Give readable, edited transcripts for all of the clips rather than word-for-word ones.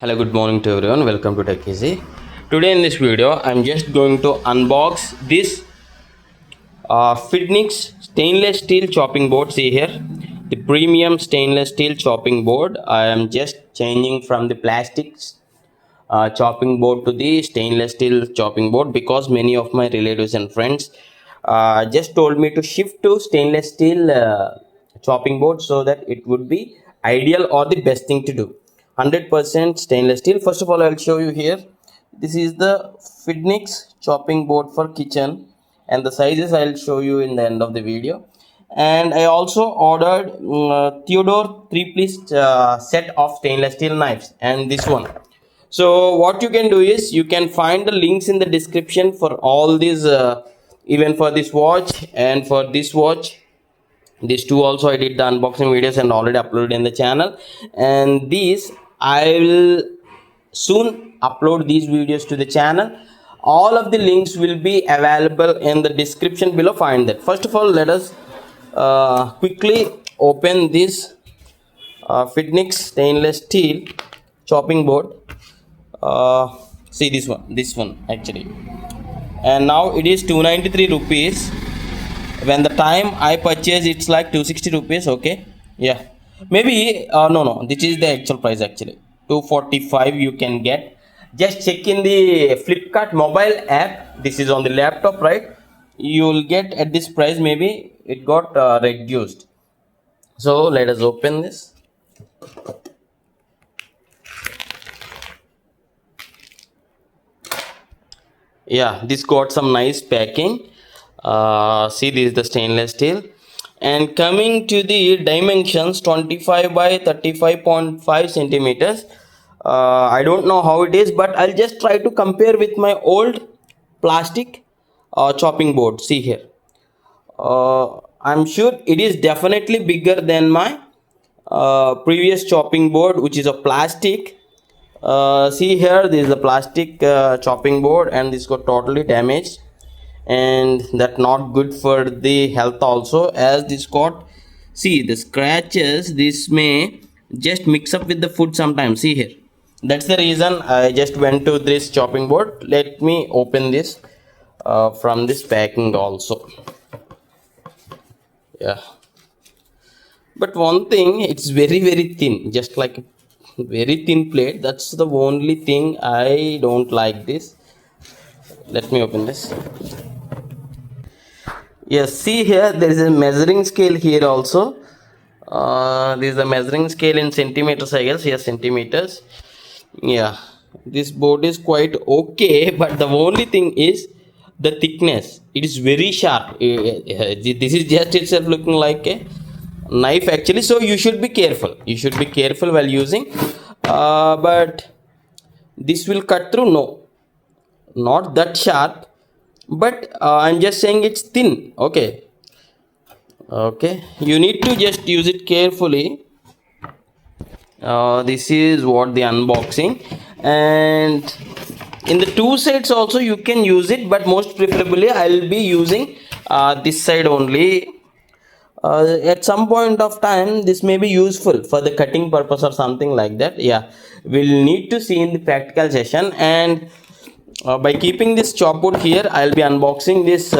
Hello, good morning to everyone. Welcome to Tech Easy. Today in this video, I'm just going to unbox this Feednix stainless steel chopping board. See here, the premium stainless steel chopping board. I am just changing from the plastic chopping board to the stainless steel chopping board because many of my relatives and friends just told me to shift to stainless steel chopping board so that it would be ideal or the best thing to do. 100% stainless steel. First of all, I'll show you here. This is the Feednix chopping board for kitchen, and the sizes I'll show you in the end of the video. And I also ordered Theodore 3-piece set of stainless steel knives and this one. So what you can do is you can find the links in the description for all these, even for this watch and for this watch. These two also I did the unboxing videos and already uploaded in the channel, and these I will soon upload these videos to the channel. All of the links will be available in the description below. Find that. First of all, let us quickly open this Feednix stainless steel chopping board. See this one actually, and now it is 293 rupees. When the time I purchased, it's like 260 rupees. Okay, yeah, maybe no, this is the actual price actually. 245 you can get. Just check in the Flipkart mobile app. This is on the laptop, right? You will get at this price. Maybe it got reduced. So let us open this. Yeah, this got some nice packing. See, this is the stainless steel, and coming to the dimensions, 25 by 35.5 centimeters. I don't know how it is, but I'll just try to compare with my old plastic chopping board. See here, I'm sure it is definitely bigger than my previous chopping board, which is a plastic. See here, this is the plastic chopping board, and this got totally damaged, and that not good for the health also, as this got, see the scratches, this may just mix up with the food sometimes. See here, that's the reason I just went to this chopping board. Let me open this from this packing also. Yeah, but one thing, it's very thin, just like a very thin plate. That's the only thing I don't like this. Let me open this. Yes, see here, there is a measuring scale here also. This is a measuring scale in centimeters, I guess. Yes, centimeters. Yeah, this board is quite okay, but the only thing is the thickness. It is very sharp. This is just itself looking like a knife actually, so you should be careful. You should be careful while using. But this will cut through. No, not that sharp, but I'm just saying it's thin. Okay, you need to just use it carefully. This is what the unboxing, and in the two sides also you can use it, but most preferably I'll be using this side only. At some point of time this may be useful for the cutting purpose or something like that. Yeah, we'll need to see in the practical session. And by keeping this chopboard here, I'll be unboxing this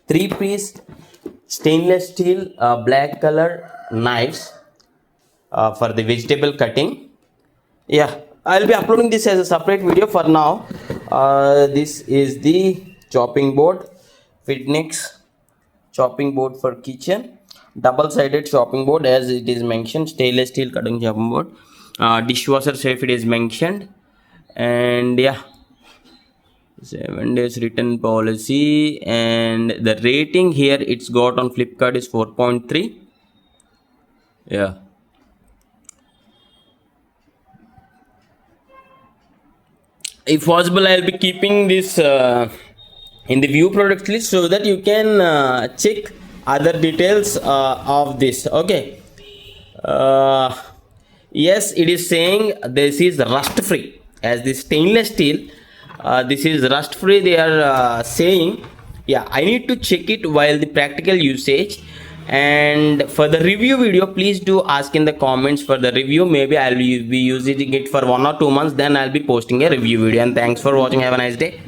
3-piece stainless steel black color knives for the vegetable cutting. Yeah, I'll be uploading this as a separate video. For now, this is the chopping board, Feednix chopping board for kitchen, double-sided chopping board, as it is mentioned, stainless steel cutting chopping board, dishwasher safe, it is mentioned. And yeah, 7 days return policy, and the rating here it's got on Flipkart is 4.3. yeah, if possible I'll be keeping this in the view products list so that you can check other details of this. Okay, yes, it is saying this is rust free, as the stainless steel, this is rust free, they are saying. Yeah, I need to check it while the practical usage. And for the review video, please do ask in the comments for the review. Maybe I'll be using it for 1 or 2 months, then I'll be posting a review video. And thanks for watching. Have a nice day.